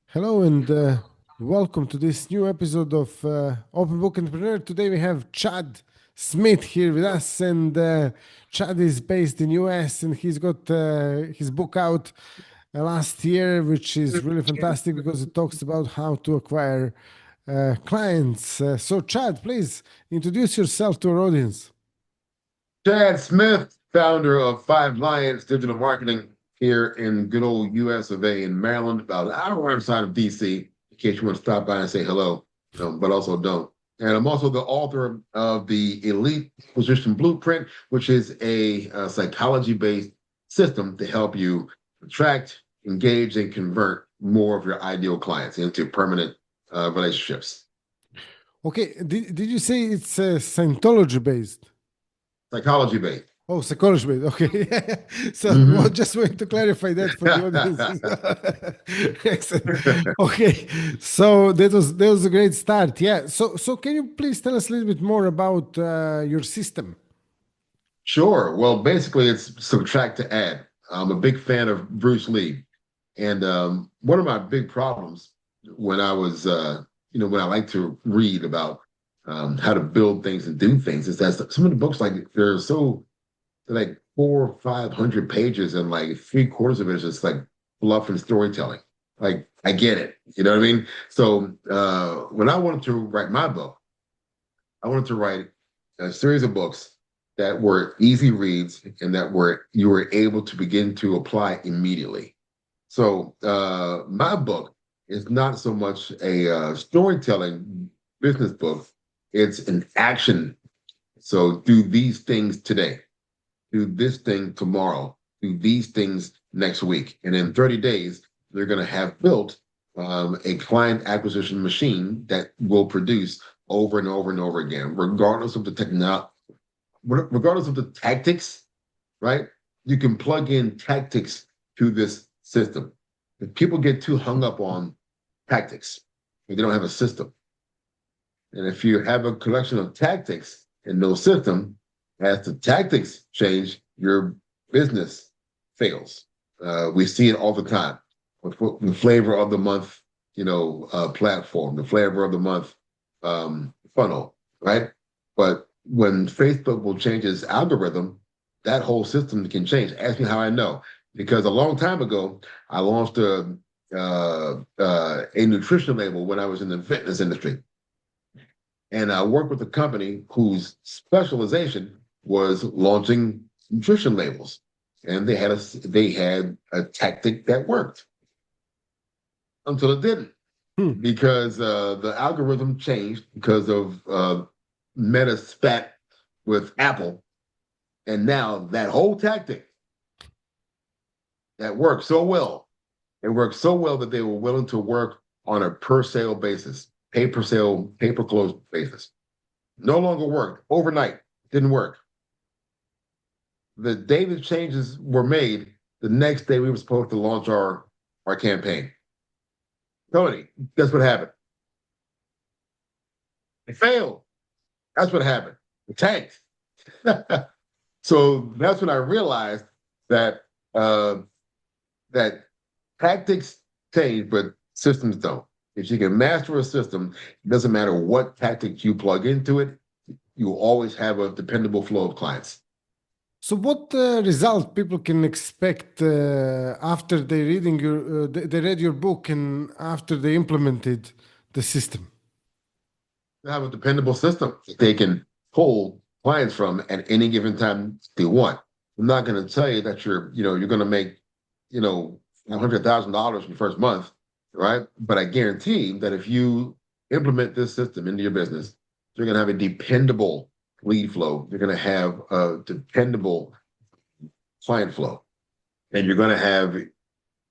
Hello and welcome to this new episode of Open Book Entrepreneur. Today we have Chad Smith here with us, and Chad is based in US, and he's got his book out last year, which is really fantastic because it talks about how to acquire clients. So, Chad, please introduce yourself to our audience. Chad Smith, founder of Five Lions Digital Marketing here in good old US of A in Maryland, about an hour outside of DC, in case you want to stop by and say hello, but also don't. And I'm also the author of the Elite Acquisition Blueprint, which is a psychology-based system to help you attract, engage, and convert more of your ideal clients into permanent relationships. Okay, did you say it's Scientology based? Psychology based. Oh, psychology based. Okay. So well, just want to clarify that for the audience. Excellent. Okay. So that was a great start. Yeah. So can you please tell us a little bit more about your system? Sure. Well, basically, it's subtract to add. I'm a big fan of Bruce Lee, and one of my big problems when I was, when I like to read about how to build things and do things, is that some of the books, like they're like 400 or 500 pages, and like three-quarters of it is just like fluff and storytelling. Like, I get it, you know what I mean? So when I wanted to write my book, I wanted to write a series of books that were easy reads and that you were able to begin to apply immediately. So my book is not so much a storytelling business book; it's an action. So do these things today, do this thing tomorrow, do these things next week, and in 30 days they're going to have built a client acquisition machine that will produce over and over and over again, regardless of the technology, regardless of the tactics, right? You can plug in tactics to this system. If people get too hung up on tactics, they don't have a system. And if you have a collection of tactics and no system, as the tactics change, your business fails. We see it all the time with the flavor of the month, platform, the flavor of the month funnel, right? But when Facebook will change its algorithm, that whole system can change. Ask me how I know. Because a long time ago, I launched a nutrition label when I was in the fitness industry. And I worked with a company whose specialization was launching nutrition labels. And they had a tactic that worked until it didn't. Because the algorithm changed because of Meta spat with Apple, and now that whole tactic that worked so well, it worked so well that they were willing to work on a per sale basis, pay per sale, pay per close basis. No longer worked overnight. Didn't work. The day the changes were made, the next day we were supposed to launch our campaign. Tony, guess what happened? It failed. That's what happened. It tanked. So that's when I realized that that tactics change, but systems don't. If you can master a system, it doesn't matter what tactics you plug into it, you will always have a dependable flow of clients. So, what result people can expect after they read your book and after they implemented the system? They have a dependable system that they can pull clients from at any given time they want. I'm not going to tell you that you're going to make, $100,000 in your first month, right? But I guarantee that if you implement this system into your business, you're going to have a dependable lead flow. You're going to have a dependable client flow, and you're going to have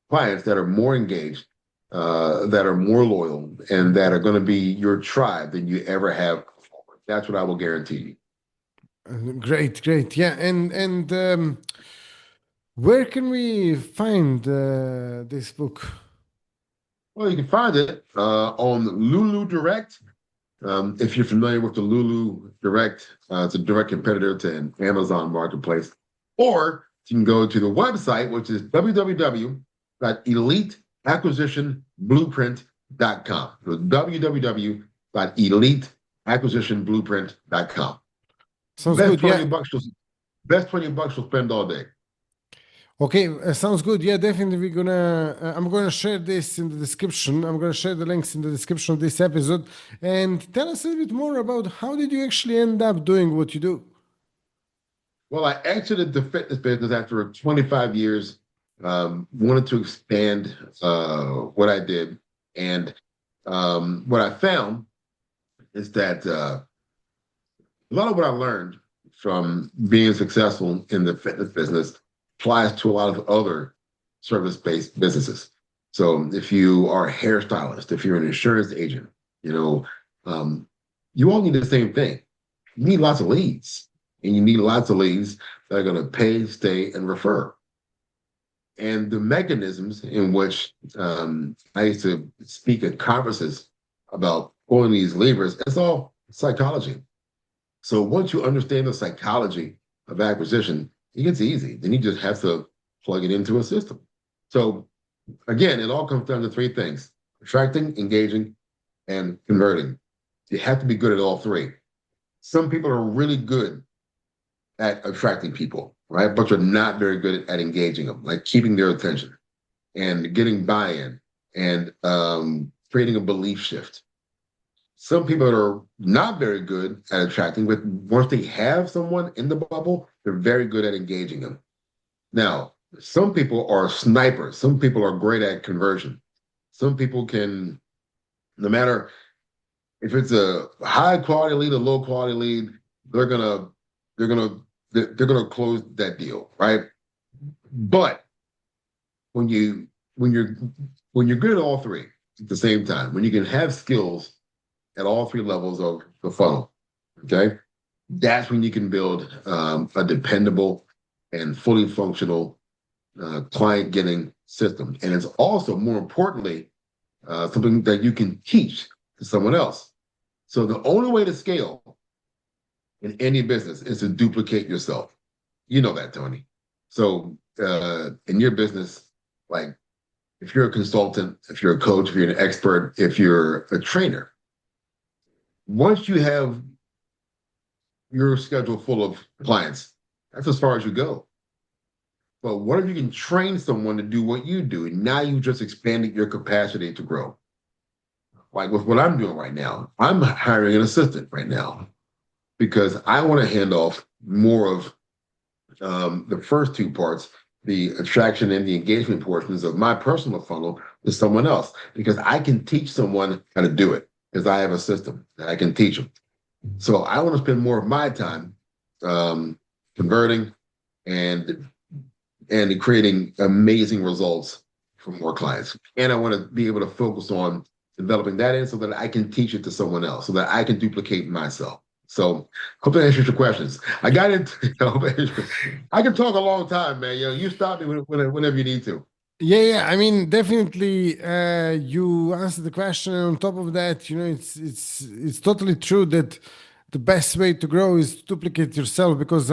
clients that are more engaged, that are more loyal, and that are going to be your tribe than you ever have before. That's what I will guarantee you. Great, yeah. And where can we find this book? Well, you can find it on Lulu Direct. If you're familiar with the Lulu Direct, it's a direct competitor to an Amazon marketplace. Or you can go to the website, which is www.eliteacquisition, eliteacquisitionblueprint.com. So www.eliteacquisitionblueprint.com. Sounds Best good. 20 Yeah. bucks you'll best 20 bucks you'll spend all day. Okay, sounds good. Yeah, definitely. I'm gonna share this in the description. I'm gonna share the links in the description of this episode. And tell us a little bit more about how did you actually end up doing what you do? Well, I exited the fitness business after 25 years. Wanted to expand what I did, and what I found is that a lot of what I learned from being successful in the fitness business applies to a lot of other service-based businesses. So if you are a hairstylist, if you're an insurance agent, you know, um, you all need the same thing. You need lots of leads, and you need lots of leads that are going to pay, stay, and refer. And the mechanisms in which I used to speak at conferences about pulling these levers, it's all psychology. So once you understand the psychology of acquisition, it gets easy. Then you just have to plug it into a system. So again, it all comes down to three things: attracting, engaging, and converting. You have to be good at all three. Some people are really good at attracting people, right? But you're not very good at engaging them, like keeping their attention and getting buy-in and creating a belief shift. Some people are not very good at attracting, but once they have someone in the bubble, they're very good at engaging them. Now, some people are snipers. Some people are great at conversion. Some people can, no matter if it's a high quality lead, a low quality lead, they're gonna, they're gonna, they're gonna close that deal, right? But when you when you're when you're good at all three at the same time, when you can have skills at all three levels of the funnel, okay, that's when you can build a dependable and fully functional client getting system. And it's also, more importantly, something that you can teach to someone else. So the only way to scale in any business is to duplicate yourself. You know that, Tony. So in your business, like if you're a consultant, if you're a coach, if you're an expert, if you're a trainer, once you have your schedule full of clients, that's as far as you go. But what if you can train someone to do what you do? And now you've just expanded your capacity to grow. Like with what I'm doing right now, I'm hiring an assistant right now because I want to hand off more of the first two parts, the attraction and the engagement portions of my personal funnel, to someone else because I can teach someone how to do it because I have a system that I can teach them. So I want to spend more of my time converting and creating amazing results for more clients. And I want to be able to focus on developing that in so that I can teach it to someone else, so that I can duplicate myself. So hope that answers your questions. I got into, I can talk a long time, man. You stop me whenever you need to. Yeah. I mean, definitely, you answered the question. And on top of that, it's totally true that the best way to grow is to duplicate yourself. Because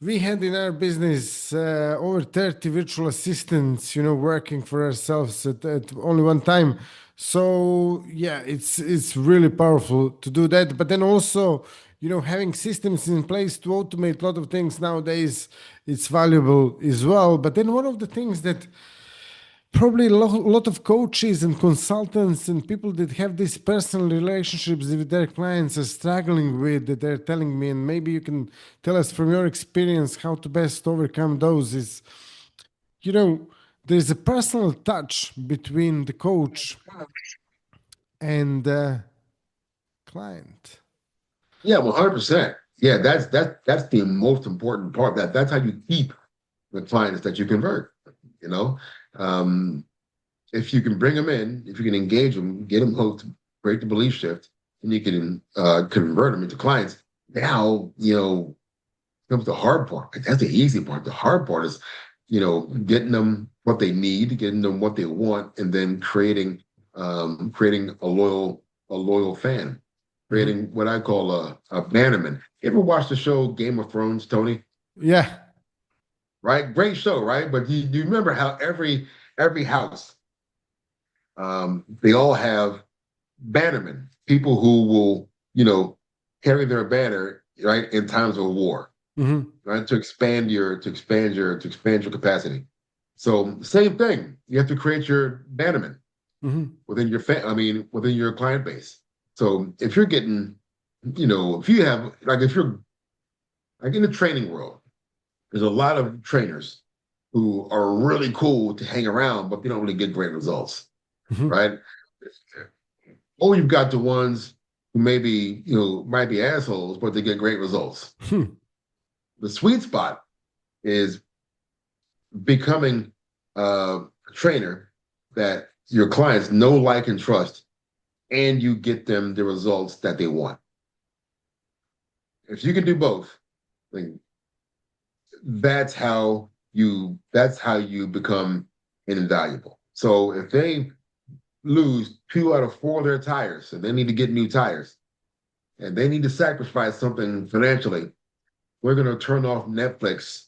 we had in our business over 30 virtual assistants, working for ourselves at only one time. So yeah, it's really powerful to do that. But then also, having systems in place to automate a lot of things nowadays, it's valuable as well. But then one of the things that probably a lot of coaches and consultants and people that have these personal relationships with their clients are struggling with, that they're telling me, and maybe you can tell us from your experience how to best overcome those, is you know there's a personal touch between the coach and the client. Yeah, 100%. Yeah, that's the most important part. That's how you keep the clients that you convert. You know, um, if you can bring them in, if you can engage them, get them hooked, break the belief shift, and you can convert them into clients. Now, comes the hard part. Like, that's the easy part. The hard part is, getting them what they need, getting them what they want, and then creating a loyal fan, Mhm. creating what I call a bannerman. You ever watch the show Game of Thrones, Tony? Yeah. Right, great show, right? But do you remember how every house They all have bannermen, people who will, carry their banner, right, in times of war, Mm-hmm. right, to expand your capacity. So same thing, you have to create your bannerman Mm-hmm. within your client base. So if you're getting, if you have like if you're like in the training world, there's a lot of trainers who are really cool to hang around, but they don't really get great results, Mm-hmm. right? Or you've got the ones who maybe, might be assholes, but they get great results. The sweet spot is becoming a trainer that your clients know, like, and trust, and you get them the results that they want. If you can do both, then that's how you become invaluable. So if they lose 2 out of 4 of their tires and they need to get new tires and they need to sacrifice something financially, we're going to turn off Netflix,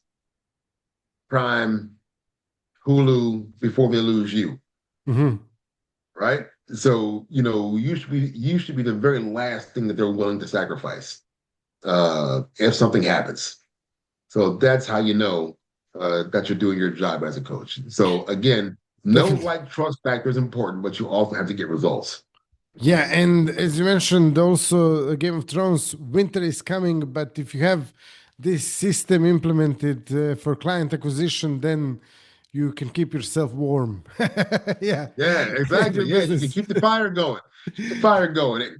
Prime, Hulu before they lose you, Mm-hmm. right? So you should be the very last thing that they're willing to sacrifice if something happens. So that's how you know that you're doing your job as a coach. So again, no, Definitely. like, trust factor is important, but you also have to get results. Yeah, and as you mentioned, also Game of Thrones, winter is coming. But if you have this system implemented for client acquisition, then you can keep yourself warm. Yeah, Yeah, in exactly. your Yeah, you can business. keep the fire going. Keep the fire going.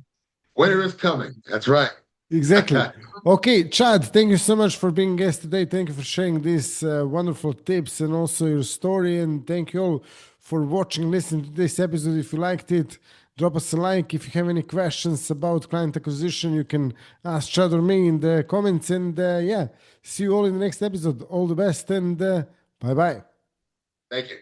Winter is coming. That's right. Exactly. Okay, Chad, thank you so much for being guest today. Thank you for sharing these wonderful tips and also your story. And thank you all for watching, listening to this episode. If you liked it, drop us a like. If you have any questions about client acquisition, you can ask Chad or me in the comments. And yeah, see you all in the next episode. All the best and bye bye. Thank you.